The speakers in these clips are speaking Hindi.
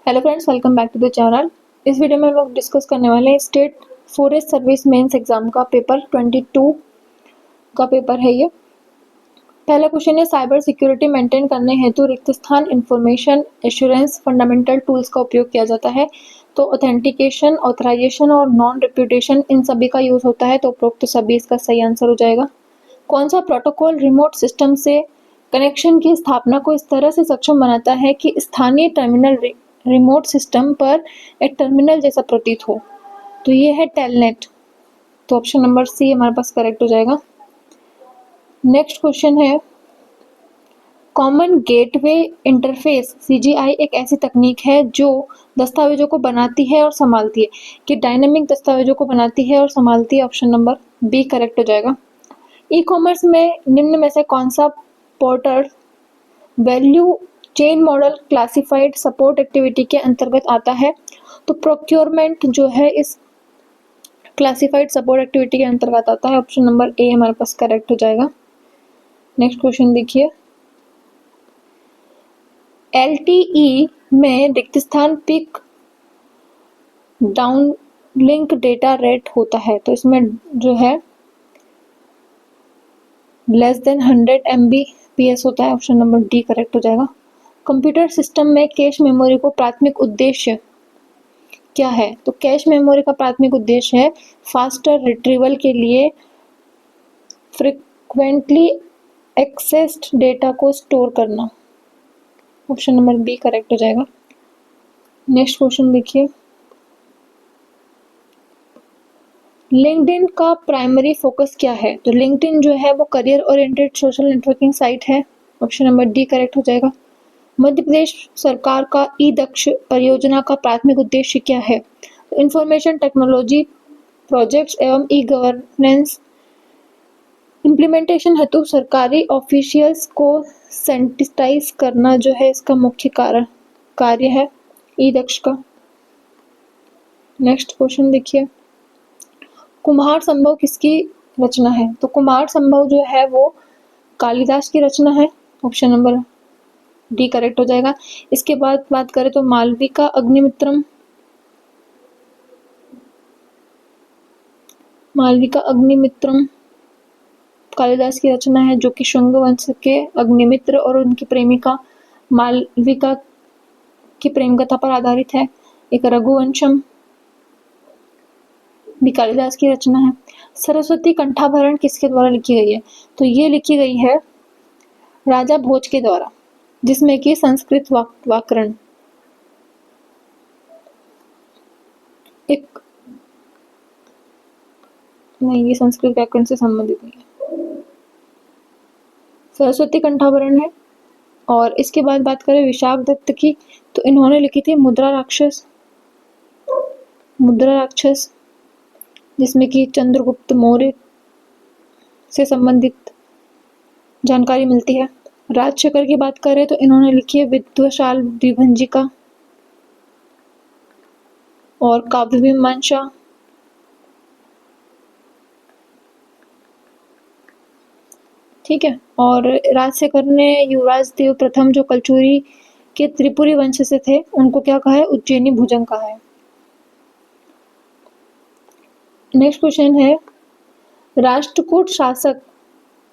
Hello friends, welcome back to the channel. इस वीडियो में हम लोग डिस्कस करने वाले हैं state forest service mains exam का पेपर 22 का पेपर है ये। पहला क्वेश्चन है, साइबर सिक्योरिटी मेंटेन करने हेतु रिक्त स्थान इंफॉर्मेशन एश्योरेंस फंडामेंटल टूल्स का उपयोग किया जाता है। तो ऑथेंटिकेशन, ऑथराइजेशन और नॉन रिप्यूटेशन इन सभी का यूज होता है। तो उपरोक्त सभी इसका सही आंसर हो जाएगा। कौन सा प्रोटोकॉल रिमोट सिस्टम से कनेक्शन की स्थापना को इस तरह से सक्षम बनाता है कि स्थानीय टर्मिनल रिमोट सिस्टम पर एक टर्मिनल जैसा प्रतीत हो? तो ये है टेलनेट। तो ऑप्शन नंबर सी हमारे पास करेक्ट हो जाएगा। नेक्स्ट क्वेश्चन है, कॉमन गेटवे इंटरफेस सीजीआई एक ऐसी तकनीक है जो दस्तावेजों को बनाती है और संभालती है, कि डायनेमिक दस्तावेजों को बनाती है और संभालती है। ऑप्शन नंबर बी करेक्ट हो जाएगा। ई कॉमर्स में निम्न में से कौन सा porter value chain model classified support activity के अंतर्गत आता है? तो प्रोक्योरमेंट जो है इस क्लासिफाइड सपोर्ट एक्टिविटी के अंतर्गत आता है। ऑप्शन नंबर ए हमारे पास करेक्ट हो जाएगा। नेक्स्ट क्वेश्चन देखिए, एलटीई में रिक्त स्थान peak downlink data rate होता है। तो इसमें जो है लेस देन 100 MBps होता है। ऑप्शन नंबर डी करेक्ट हो जाएगा। कंप्यूटर सिस्टम में कैश मेमोरी को प्राथमिक उद्देश्य क्या है? तो कैश मेमोरी का प्राथमिक उद्देश्य है फास्टर रिट्रीवल के लिए फ्रीक्वेंटली एक्सेस्ड डेटा को स्टोर करना। ऑप्शन नंबर बी करेक्ट हो जाएगा। नेक्स्ट क्वेश्चन देखिए, लिंक्डइन का प्राइमरी फोकस क्या है? तो लिंक्डइन जो है वो career oriented social networking site है। ऑप्शन नंबर डी करेक्ट हो जाएगा। मध्य प्रदेश सरकार का ई दक्ष परियोजना का प्राथमिक उद्देश्य क्या है? तो इंफॉर्मेशन टेक्नोलॉजी प्रोजेक्ट्स एवं ई गवर्नेंस इम्प्लीमेंटेशन हेतु सरकारी ऑफिशियल्स को सेंसिटाइज करना जो है इसका मुख्य कार्य है ई दक्ष का। नेक्स्ट क्वेश्चन देखिए, कुम्हार संभव किसकी रचना है? तो कुम्हार संभव जो है वो कालिदास की रचना है। ऑप्शन नंबर डी करेक्ट हो जाएगा। इसके बाद बात करें तो मालविका अग्निमित्रम कालिदास की रचना है, जो कि शुंग वंश के अग्निमित्र और उनकी प्रेमिका मालविका की प्रेम कथा पर आधारित है। एक रघुवंशम भी कालिदास की रचना है। सरस्वती कंठाभरण किसके द्वारा लिखी गई है? तो ये लिखी गई है राजा भोज के द्वारा, जिसमें कि संस्कृत व्याकरण एक नहीं, ये संस्कृत व्याकरण से संबंधित नहीं है, सरस्वती कंठाभरण है। और इसके बाद बात करें विशाख दत्त की, तो इन्होंने लिखी थी मुद्रा राक्षस, जिसमें कि चंद्रगुप्त मौर्य से संबंधित जानकारी मिलती है। राजशेखर की बात करें तो इन्होंने लिखी है विद्वशाल द्विभंजिका और काव्य मीमांसा। ठीक है। और राजशेखर ने युवराज देव प्रथम जो कलचुरी के त्रिपुरी वंश से थे, उनको क्या कहा है? उज्जैनी भुजंग कहा है। नेक्स्ट क्वेश्चन है, राष्ट्रकूट शासक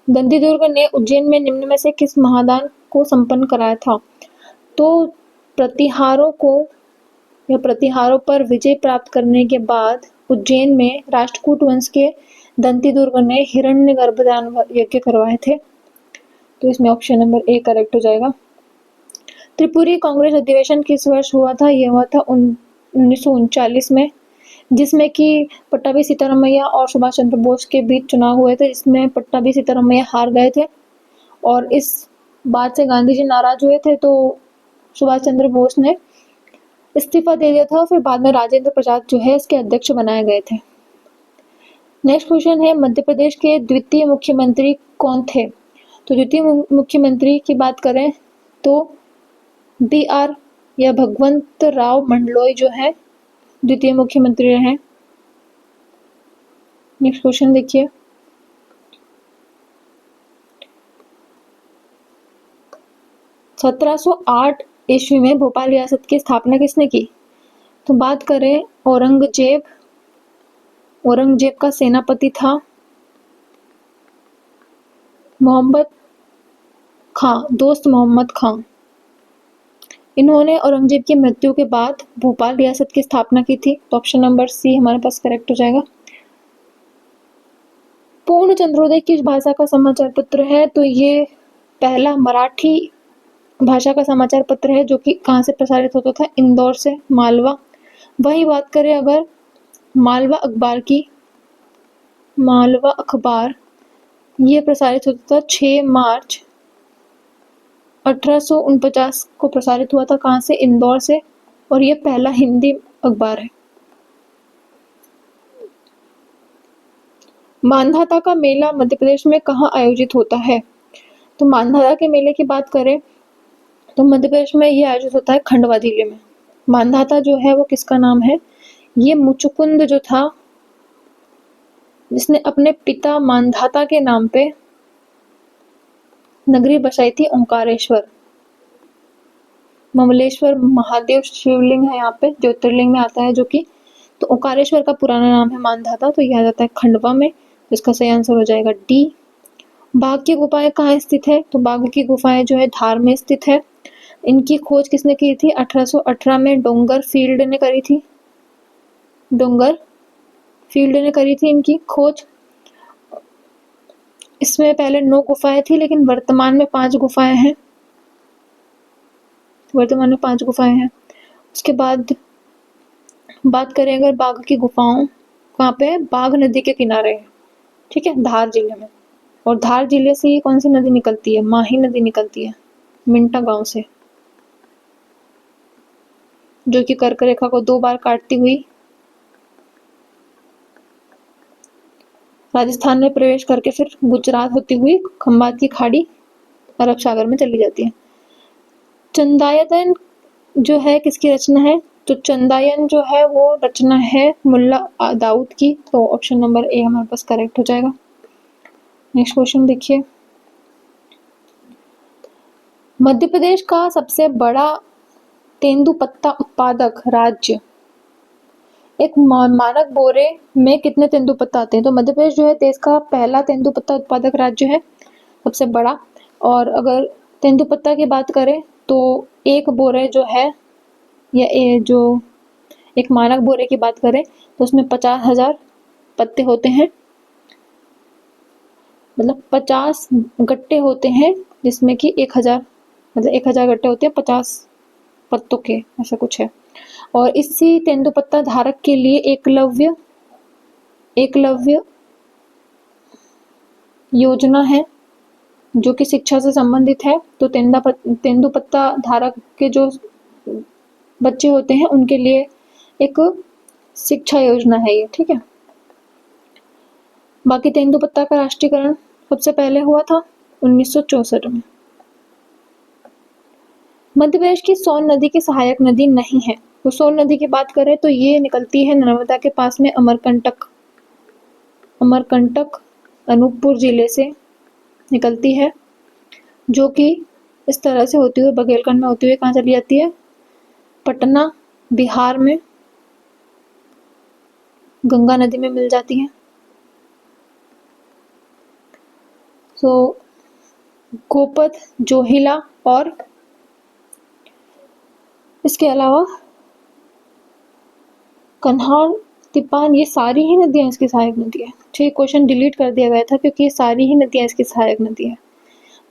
गंधीदुर्ग ने उज्जैन में निम्न में से किस महादान को संपन्न कराया था? तो प्रतिहारों पर विजय प्राप्त करने के बाद उज्जैन में राष्ट्रकूट वंश के दंतीदुर्ग ने हिरण्यगर्भ दान यज्ञ करवाए थे। तो इसमें ऑप्शन नंबर ए करेक्ट हो जाएगा। त्रिपुरी कांग्रेस अधिवेशन किस वर्ष हुआ था? यह हुआ था 1939 में, जिसमें कि पट्टाभी सीतारामैया और सुभाष चंद्र बोस के बीच चुनाव हुए थे, जिसमें पट्टाभी सीतारामैया हार गए थे और इस बात से गांधी जी नाराज हुए थे, तो सुभाष चंद्र बोस ने इस्तीफा दे दिया था। फिर बाद में राजेंद्र प्रसाद जो है इसके अध्यक्ष बनाए गए थे। नेक्स्ट क्वेश्चन है, मध्य प्रदेश के द्वितीय मुख्यमंत्री कौन थे? तो द्वितीय मुख्यमंत्री की बात करें तो BR या भगवंत राव मंडलोई जो है द्वितीय मुख्यमंत्री रहे। नेक्स्ट क्वेश्चन देखिए, 1708 ईस्वी में भोपाल रियासत की स्थापना किसने की? तो बात करें औरंगजेब, औरंगजेब का सेनापति था मोहम्मद खां, दोस्त मोहम्मद खां। इन्होंने औरंगजेब की मृत्यु के बाद भोपाल रियासत की स्थापना की थी। तो ऑप्शन नंबर सी हमारे पास करेक्ट हो जाएगा। पूर्ण चंद्रोदय किस भाषा का समाचार पत्र है? तो ये पहला मराठी भाषा का समाचार पत्र है जो कि कहाँ से प्रसारित होता था? इंदौर से, मालवा। वही बात करें अगर मालवा अखबार की, मालवा अखबार ये प्रसारित होता था 6 मार्च 1849 को प्रसारित हुआ था। कहाँ से? इंदौर से। और ये पहला हिंदी अखबार है। मांधाता का मेला मध्य प्रदेश में कहाँ आयोजित होता है? तो मांधाता के मेले की बात करें तो मध्य प्रदेश में ये आयोजित होता है खंडवा जिले में। मांधाता जो है वो किसका नाम है? ये मुचुकुंद जो था, जिसने अपने पिता मांधाता के नाम पे नगरी बसाई थी ओंकारेश्वर। ममलेश्वर महादेव शिवलिंग है यहाँ पे, ज्योतिर्लिंग में आता है जो कि, तो ओंकारेश्वर का पुराना नाम है मांधाता। तो यह आ जाता है खंडवा में। तो इसका सही आंसर हो जाएगा डी। बाघ की गुफाएं कहाँ स्थित है? तो बाघ की गुफाएं जो है धार में स्थित है। इनकी खोज किसने की थी? 1818 में डोंगर फील्ड ने करी थी। डोंगर फील्ड ने करी थी इनकी खोज। इसमें पहले 9 गुफाएं थी लेकिन वर्तमान में 5 गुफाएं हैं। वर्तमान में 5 गुफाएं हैं। उसके बाद बात करें अगर बाघ की गुफाओं, कहाँ पे है? बाघ नदी के किनारे है, ठीक है, धार जिले में। और धार जिले से ये कौन सी नदी निकलती है? माही नदी निकलती है मिंटा गांव से, जो कि कर्क रेखा को 2 बार काटती हुई राजस्थान में प्रवेश करके फिर गुजरात होती हुई खंबात की खाड़ी अरब सागर में चली जाती है। चंदायतन जो है किसकी रचना है? तो चंदायन जो है वो रचना है मुल्ला दाऊद की। तो ऑप्शन नंबर ए हमारे पास करेक्ट हो जाएगा। नेक्स्ट क्वेश्चन देखिए, मध्य प्रदेश का सबसे बड़ा तेंदुपत्ता उत्पादक राज्य, एक मानक बोरे में कितने तेंदुपत्ता आते हैं? तो मध्य प्रदेश जो है देश का पहला तेंदुपत्ता उत्पादक राज्य है, सबसे बड़ा। और अगर तेंदुपत्ता की बात करें तो एक बोरे जो है, या जो एक मानक बोरे की बात करें तो उसमें 50,000 पत्ते होते हैं, मतलब 50 गट्टे होते हैं, जिसमें कि 1000, मतलब 1000 गट्टे होते हैं 50 पत्तों के, ऐसा कुछ है। और इसी तेंदुपत्ता धारक के लिए एकलव्य योजना है जो कि शिक्षा से संबंधित है। तो तेंदुपत्ता धारक के जो बच्चे होते हैं उनके लिए एक शिक्षा योजना है ये, ठीक है। बाकी तेंदुपत्ता का राष्ट्रीयकरण सबसे पहले हुआ था 1964 में। मध्य प्रदेश की सोन नदी की सहायक नदी नहीं है। तो सोन नदी की बात करें तो ये निकलती है नर्मदा के पास में अमरकंटक अनूपपुर जिले से निकलती है, जो कि इस तरह से होती हुई बघेलखंड में होती हुई कहाँ चली जाती है? पटना बिहार में गंगा नदी में मिल जाती है। तो गोपद, जोहिला और इसके अलावा कन्हार, तिपान, ये सारी ही नदियां इसकी सहायक नदी है। ठीक, क्वेश्चन डिलीट कर दिया गया था क्योंकि ये सारी ही नदियां इसकी सहायक नदी है।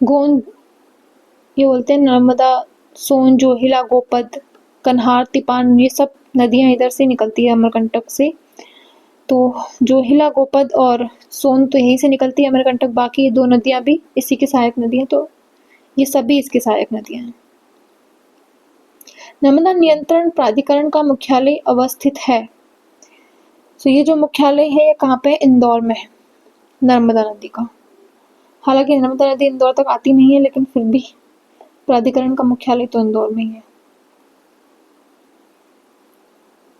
गोंद, ये बोलते हैं नर्मदा, सोन, जोहिला, गोपद, कन्हार, तिपान, ये सब नदियां इधर से निकलती है अमरकंटक से। तो जोहिला, गोपद और सोन तो यहीं से निकलती है अमरकंटक, बाकी 2 नदियां भी इसी की सहायक नदी हैं। तो ये सभी इसकी सहायक नदियां हैं। नर्मदा नियंत्रण प्राधिकरण का मुख्यालय अवस्थित है। तो ये जो मुख्यालय है ये कहाँ पे? इंदौर में है, नर्मदा नदी का। हालांकि नर्मदा नदी इंदौर तक आती नहीं है, लेकिन फिर भी प्राधिकरण का मुख्यालय तो इंदौर में ही है।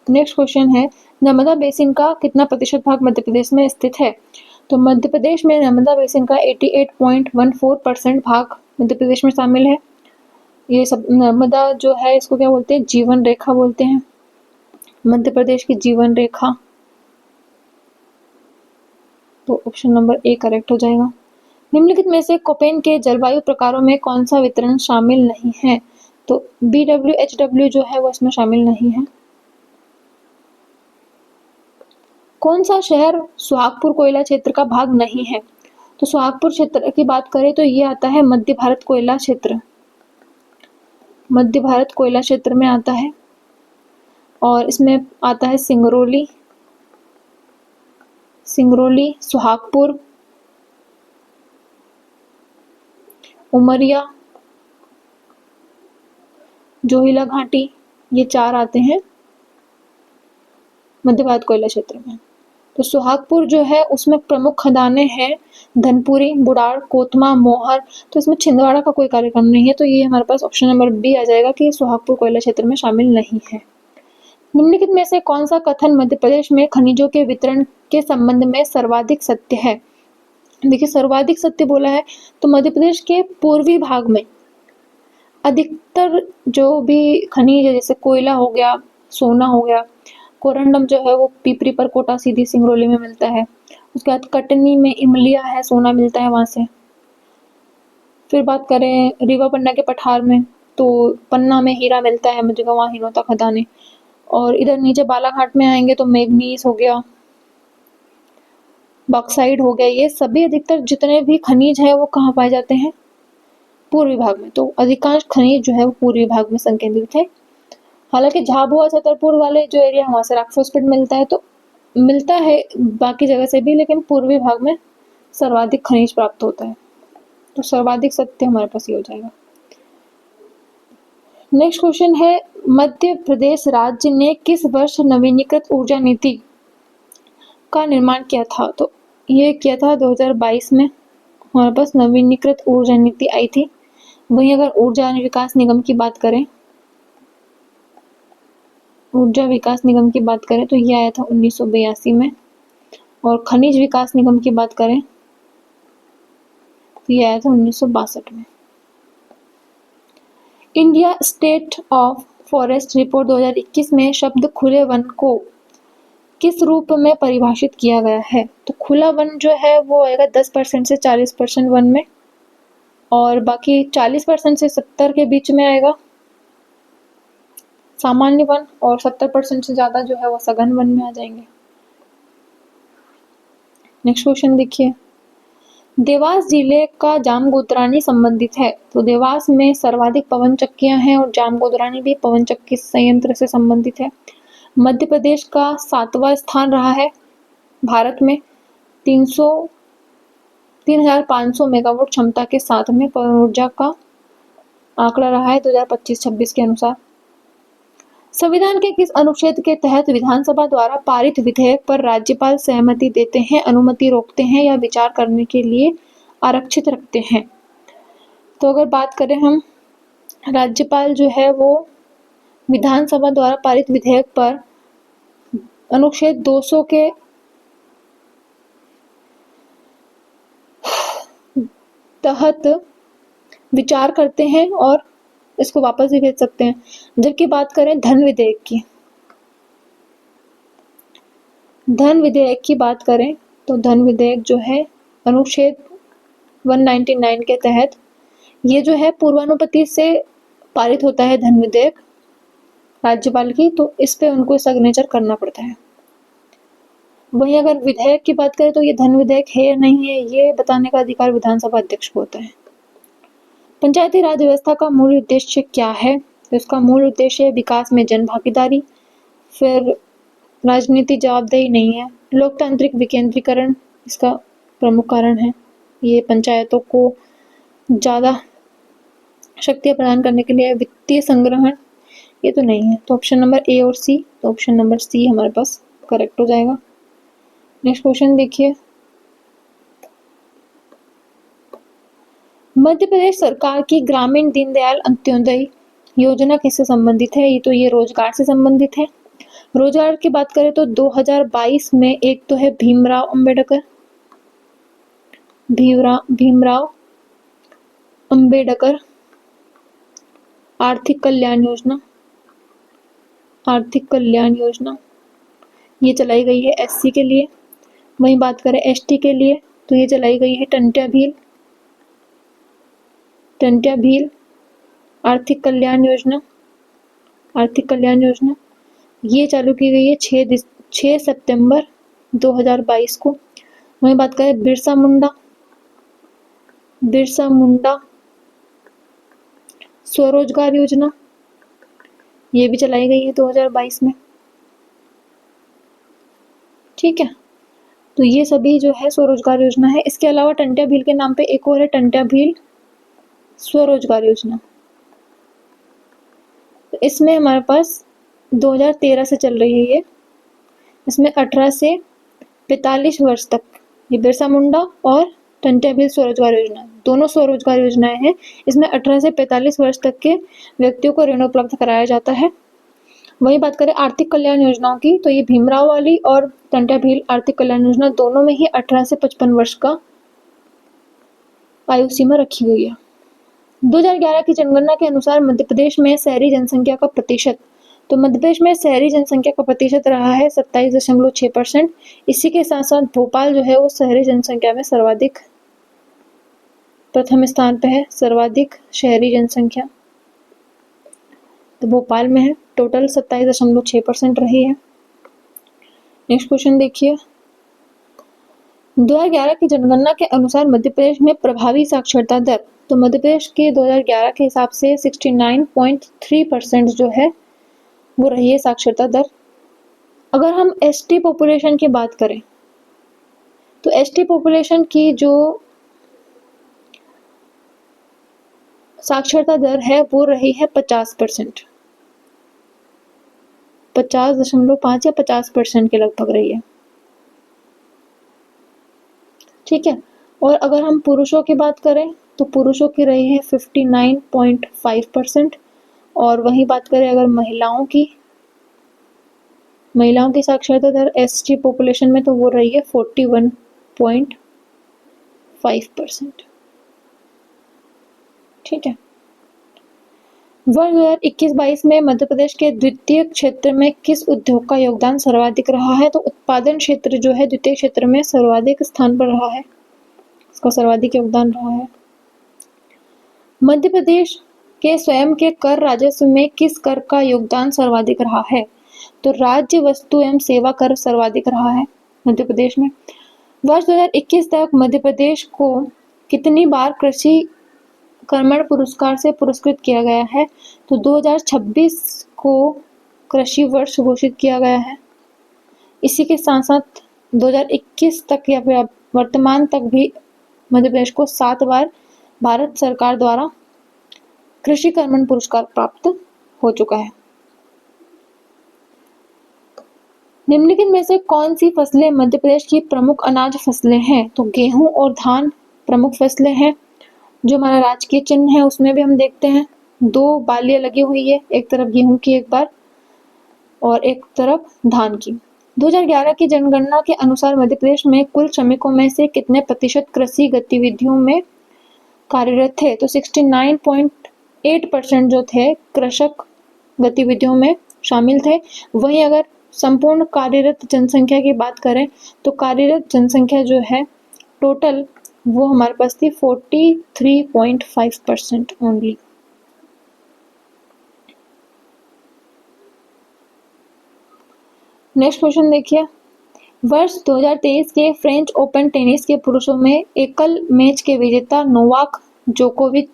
नेक्स्ट क्वेश्चन है, नर्मदा बेसिन का कितना प्रतिशत भाग मध्य प्रदेश में स्थित है? तो मध्य प्रदेश में नर्मदा बेसिन का 88.14% भाग मध्य प्रदेश में शामिल है। ये सब नर्मदा जो है इसको क्या बोलते हैं, जीवन रेखा बोलते हैं, मध्य प्रदेश की जीवन रेखा। तो ऑप्शन नंबर ए करेक्ट हो जाएगा। निम्नलिखित में से कोपेन के जलवायु प्रकारों में कौन सा वितरण शामिल नहीं है? तो BWHW जो है वो इसमें शामिल नहीं है। कौन सा शहर सुहागपुर कोयला क्षेत्र का भाग नहीं है? तो सुहागपुर क्षेत्र की बात करें तो ये आता है मध्य भारत कोयला क्षेत्र, मध्य भारत कोयला क्षेत्र में आता है। और इसमें आता है सिंगरौली, सुहागपुर, उमरिया, जोहिला घाटी, ये 4 आते हैं मध्य भारत कोयला क्षेत्र में। तो सुहागपुर जो है उसमें प्रमुख खदानें हैं धनपुरी, बुडार, कोतमा, मोहर। तो इसमें छिंदवाड़ा का कोई कार्यक्रम नहीं है, तो ये हमारे पास ऑप्शन नंबर बी आ जाएगा कि सुहागपुर कोयला क्षेत्र में शामिल नहीं है। निम्नलिखित में से कौन सा कथन मध्य प्रदेश में खनिजों के वितरण के संबंध में सर्वाधिक सत्य है? देखिए सर्वाधिक सत्य बोला है तो मध्य प्रदेश के पूर्वी भाग में अधिकतर जो भी खनिज है, जैसे कोयला हो गया, सोना हो गया, कोरंडम जो है वो पिपरी पर कोटा सीधी सिंगरौली में मिलता है। उसके बाद कटनी में इमलिया है, सोना मिलता है वहां से। फिर बात करें रीवा पन्ना के पठार में, तो पन्ना में हीरा मिलता है, मझगवां, हिनोता खदानें। और इधर नीचे बालाघाट में आएंगे तो मैग्नीज हो गया, बॉक्साइड हो गया। ये सभी अधिकतर जितने भी खनिज है वो कहाँ पाए जाते हैं? पूर्वी भाग में। तो अधिकांश खनिज जो है वो पूर्वी भाग में संकेंद्रित है। हालांकि झाबुआ छतरपुर वाले जो एरिया वहां से रॉक फॉस्फेट मिलता है, तो मिलता है बाकी जगह से भी, लेकिन पूर्वी भाग में सर्वाधिक खनिज प्राप्त होता है। तो सर्वाधिक सत्य हमारे पास ये हो जाएगा। नेक्स्ट क्वेश्चन है, मध्य प्रदेश राज्य ने किस वर्ष नवीनीकृत ऊर्जा नीति का निर्माण किया था? तो ये किया था 2022 में हमारे पास नवीनीकृत ऊर्जा नीति आई थी। वहीं अगर ऊर्जा विकास निगम की बात करें, तो ये आया था 1982 में। और खनिज विकास निगम की बात करें तो ये आया था 1962 में। India state of forest report 2021 में शब्द खुले वन को किस रूप में परिभाषित किया गया है? तो खुला वन जो है वो आएगा 10% से 40% वन में, और बाकी 40% से 70 के बीच में आएगा सामान्य वन, और 70% से ज्यादा जो है वो सघन वन में आ जाएंगे। नेक्स्ट क्वेश्चन देखिए, देवास जिले का जामगोत्रानी संबंधित है। तो देवास में सर्वाधिक पवन चक्कियां हैं और जामगोत्रानी भी पवन चक्की संयंत्र से संबंधित है। मध्य प्रदेश का 7वां स्थान रहा है भारत में, 3500 मेगावाट क्षमता के साथ में पवन ऊर्जा का आंकड़ा रहा है 2025-26 के अनुसार। संविधान के किस अनुच्छेद के तहत विधानसभा द्वारा पारित विधेयक पर राज्यपाल सहमति देते हैं, अनुमति रोकते हैं या विचार करने के लिए आरक्षित रखते हैं? तो अगर बात करें हम, राज्यपाल जो है वो विधानसभा द्वारा पारित विधेयक पर अनुच्छेद 200 के तहत विचार करते हैं और इसको वापस भी भेज सकते हैं। जबकि बात करें धन विधेयक की बात करें तो धन विधेयक जो है अनुच्छेद 199 के तहत ये जो है पूर्वानुमति से पारित होता है धन विधेयक राज्यपाल की, तो इस पे उनको सिग्नेचर करना पड़ता है। वहीं अगर विधेयक की बात करें तो ये धन विधेयक है या नहीं है ये बताने का अधिकार विधानसभा अध्यक्ष को होता है। पंचायती राज व्यवस्था का मूल उद्देश्य क्या है? तो इसका मूल उद्देश्य है विकास में जन भागीदारी, फिर राजनीति जवाबदेही नहीं है, लोकतांत्रिक विकेंद्रीकरण इसका प्रमुख कारण है। ये पंचायतों को ज़्यादा शक्तियाँ प्रदान करने के लिए वित्तीय संग्रहण, ये तो नहीं है। तो ऑप्शन नंबर ए और सी, तो ऑप्शन नंबर सी हमारे पास करेक्ट हो जाएगा। नेक्स्ट क्वेश्चन देखिए, मध्य प्रदेश सरकार की ग्रामीण दीनदयाल अंत्योदय योजना किससे संबंधित है? ये रोजगार से संबंधित है। रोजगार की बात करें तो 2022 में एक तो है भीमराव अंबेडकर आर्थिक कल्याण योजना, आर्थिक कल्याण योजना ये चलाई गई है एससी के लिए। वहीं बात करें एसटी के लिए तो ये चलाई गई है टंट्या भील, टंट्या भील आर्थिक कल्याण योजना, आर्थिक कल्याण योजना ये चालू की गई है 6 सितंबर 2022 को। वहीं बात करें बिरसा मुंडा, बिरसा मुंडा स्वरोजगार योजना ये भी चलाई गई है 2022 में। ठीक है, तो ये सभी जो है स्वरोजगार योजना है। इसके अलावा टंट्या भील के नाम पे एक और है टंट्या भील स्वरोजगार योजना। तो इसमें हमारे पास 2013 से चल रही है ये। इसमें 18 से 45 वर्ष तक ये बिरसा मुंडा और टंट्या भील स्वरोजगार योजना दोनों स्वरोजगार योजनाएं हैं। इसमें 18 से 45 वर्ष तक के व्यक्तियों को ऋण उपलब्ध कराया जाता है। वहीं बात करें आर्थिक कल्याण योजनाओं की तो ये भीमराव वाली और टंट्या भील आर्थिक कल्याण योजना दोनों में ही 18 से 55 वर्ष का आयु सीमा रखी गई है। 2011 की जनगणना के अनुसार मध्य प्रदेश में शहरी जनसंख्या का प्रतिशत, तो मध्य प्रदेश में शहरी जनसंख्या का प्रतिशत रहा है 27.6%। इसी के साथ साथ भोपाल जो है वो शहरी जनसंख्या में सर्वाधिक प्रथम स्थान पे है, सर्वाधिक शहरी जनसंख्या तो भोपाल में है, टोटल 27.6% रही है। नेक्स्ट क्वेश्चन देखिए, 2011 की जनगणना के अनुसार मध्य प्रदेश में प्रभावी साक्षरता दर, तो मध्य प्रदेश के 2011 के हिसाब से 69.3% जो है वो रही है साक्षरता दर। अगर हम एसटी पॉपुलेशन की बात करें तो एसटी पॉपुलेशन की जो साक्षरता दर है वो रही है 50%, 50.5 या 50% के लगभग रही है। ठीक है, और अगर हम पुरुषों की बात करें तो पुरुषों की रही है 59.5%। और वहीं बात करें अगर महिलाओं की साक्षरता दर एसटी पॉपुलेशन में तो वो रही है 41.5%। ठीक है, वर्ष 2021-22 में मध्य प्रदेश के द्वितीय क्षेत्र में किस उद्योग का योगदान सर्वाधिक रहा है, तो उत्पादन क्षेत्र जो है द्वितीय क्षेत्र में सर्वाधिक स्थान पर रहा है, इसका सर्वाधिक योगदान रहा है। मध्य प्रदेश के स्वयं के कर राजस्व में किस कर का योगदान सर्वाधिक रहा है, तो राज्य वस्तु एवं सेवा कर सर्वाधिक रहा है मध्य प्रदेश में। वर्ष 2021 तक मध्य प्रदेश को कितनी बार कृषि कर्मण पुरस्कार से पुरस्कृत किया गया है, तो 2026 को कृषि वर्ष घोषित किया गया है। इसी के साथ साथ 2021 तक या फिर वर्तमान तक भी मध्य प्रदेश को 7 बार भारत सरकार द्वारा कृषि कर्मण पुरस्कार प्राप्त हो चुका है। निम्नलिखित में से कौन सी फसलें मध्य प्रदेश की प्रमुख अनाज फसलें हैं, तो गेहूं और धान प्रमुख फसलें हैं। जो हमारा राजकीय चिन्ह है उसमें भी हम देखते हैं 2 बालियां लगी हुई है, एक तरफ गेहूं की एक बार और एक तरफ धान की। 2011 की जनगणना के अनुसार मध्य प्रदेश में कुल श्रमिकों में से कितने प्रतिशत कृषि गतिविधियों में कार्यरत थे, तो 69.8% जो थे कृषक गतिविधियों में शामिल थे। वहीं अगर संपूर्ण कार्यरत जनसंख्या की बात करें तो कार्यरत जनसंख्या जो है टोटल वो हमारे पास थी 43.5% ओनली। नेक्स्ट क्वेश्चन देखिए, वर्ष 2023 के फ्रेंच ओपन टेनिस के पुरुषों में एकल मैच के विजेता नोवाक जोकोविच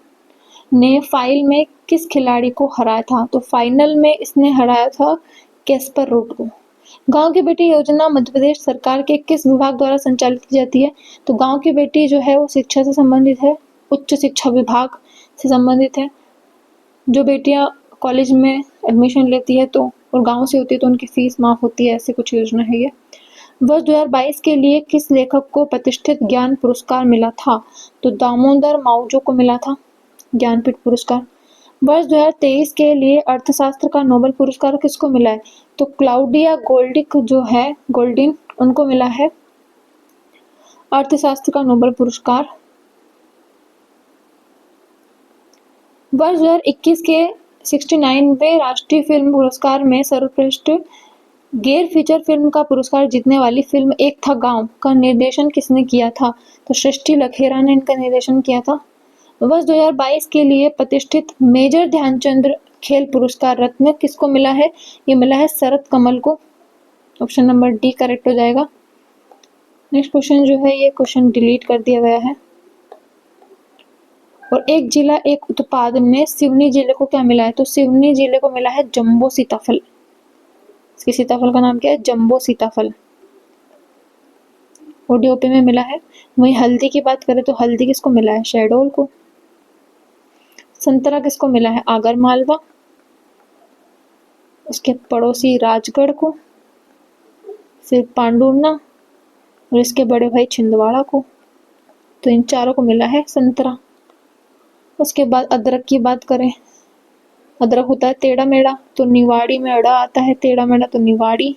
ने फाइनल में किस खिलाड़ी को हराया था, तो फाइनल में इसने हराया था कैस्पर रूड को। गांव की बेटी योजना मध्य प्रदेश सरकार के किस विभाग द्वारा संचालित की जाती है, तो गांव की बेटी जो है वो शिक्षा से संबंधित है, उच्च शिक्षा विभाग से संबंधित है। जो बेटियां कॉलेज में एडमिशन लेती है तो और गांव से होती है तो उनकी फीस माफ होती है, ऐसी कुछ योजना है ये। वर्ष 2022 के लिए किस लेखक को प्रतिष्ठित ज्ञान पुरस्कार मिला था, तो दामोदर मावजो को मिला था ज्ञानपीठ पुरस्कार। वर्ष 2023 के लिए अर्थशास्त्र का नोबेल पुरस्कार किसको मिला है, तो क्लाउडिया गोल्डिक जो है गोल्डिन उनको मिला है अर्थशास्त्र का नोबेल पुरस्कार। वर्ष 2021 के 69वें राष्ट्रीय फिल्म पुरस्कार में सर्वश्रेष्ठ गैर फीचर फिल्म का पुरस्कार जीतने वाली फिल्म एक था गांव का निर्देशन किसने किया था? तो सृष्टि लखेरा ने इनका निर्देशन किया था। वर्ष 2022 के लिए प्रतिष्ठित मेजर ध्यानचंद खेल पुरस्कार रत्न किसको मिला है? ये मिला है शरद कमल को। ऑप्शन नंबर डी करेक्ट हो जाएगा। नेक्स्ट क्वेश्चन जो है ये क्वेश्चन डिलीट कर दिया गया है। और एक जिला एक उत्पाद में सिवनी जिले को क्या मिला है? तो सिवनी जिले को मिला है जंबो सीताफल। इसके सीताफल का नाम क्या है? जंबो सीताफल। ओडीओपी में मिला है। वहीं हल्दी की बात करें तो हल्दी किसको मिला है? शहडोल को। संतरा किसको मिला है? आगर मालवा। उसके पड़ोसी राजगढ़ को, फिर पांडुरना और इसके बड़े भाई छिंदवाड़ा को। तो इन चारों को मिला है संतरा। उसके बाद अदरक की बात करें, अदरक होता है टेढ़ा मेढ़ा, तो निवाड़ी में अड़ा आता है, टेढ़ा मेढ़ा तो निवाड़ी।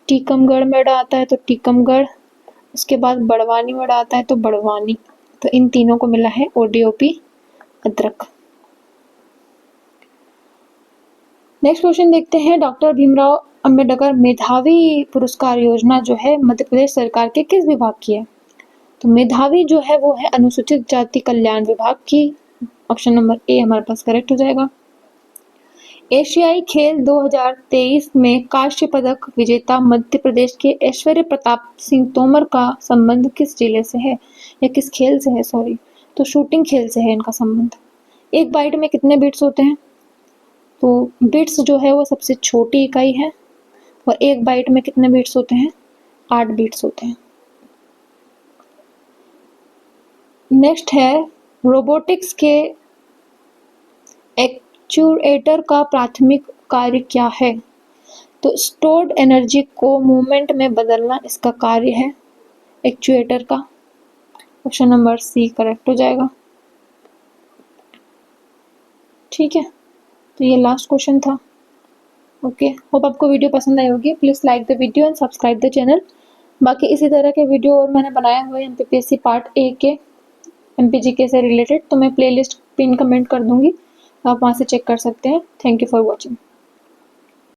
टीकमगढ़ में अड़ा आता है तो टीकमगढ़। उसके बाद बड़वानी में अड़ा आता है तो बड़वानी। तो इन तीनों को मिला है ओडीओपी अदरक। नेक्स्ट क्वेश्चन देखते हैं। डॉक्टर भीमराव अंबेडकर मेधावी पुरस्कार योजना जो है मध्य प्रदेश सरकार के किस विभाग की है? तो मेधावी जो है वो है अनुसूचित जाति कल्याण विभाग की। ऑप्शन नंबर ए हमारे पास करेक्ट हो जाएगा। एशियाई खेल 2023 में कांस्य पदक विजेता मध्य प्रदेश के ऐश्वर्य प्रताप सिंह तोमर का संबंध किस जिले से है या किस खेल से है? सॉरी, तो शूटिंग खेल से है इनका संबंध। एक बाइट में कितने बीट्स होते हैं? तो बीट्स जो है वो सबसे छोटी इकाई है और एक बाइट में कितने बीट्स होते हैं? 8 बीट्स होते हैं। नेक्स्ट है रोबोटिक्स के एक्चुएटर का प्राथमिक कार्य क्या है? तो स्टोर्ड एनर्जी को मूवमेंट में बदलना इसका कार्य है एक्चुएटर का। ऑप्शन नंबर सी करेक्ट हो जाएगा। ठीक है, तो ये लास्ट क्वेश्चन था। ओके, होप आपको वीडियो पसंद आई होगी। Please like the video and subscribe the channel. बाकी इसी तरह के वीडियो और मैंने बनाए हुए एमपीपीएससी पार्ट ए के एमपीजीके से रिलेटेड, तो मैं प्लेलिस्ट पिन कमेंट कर दूंगी, आप वहाँ से चेक कर सकते हैं। Thank you for watching.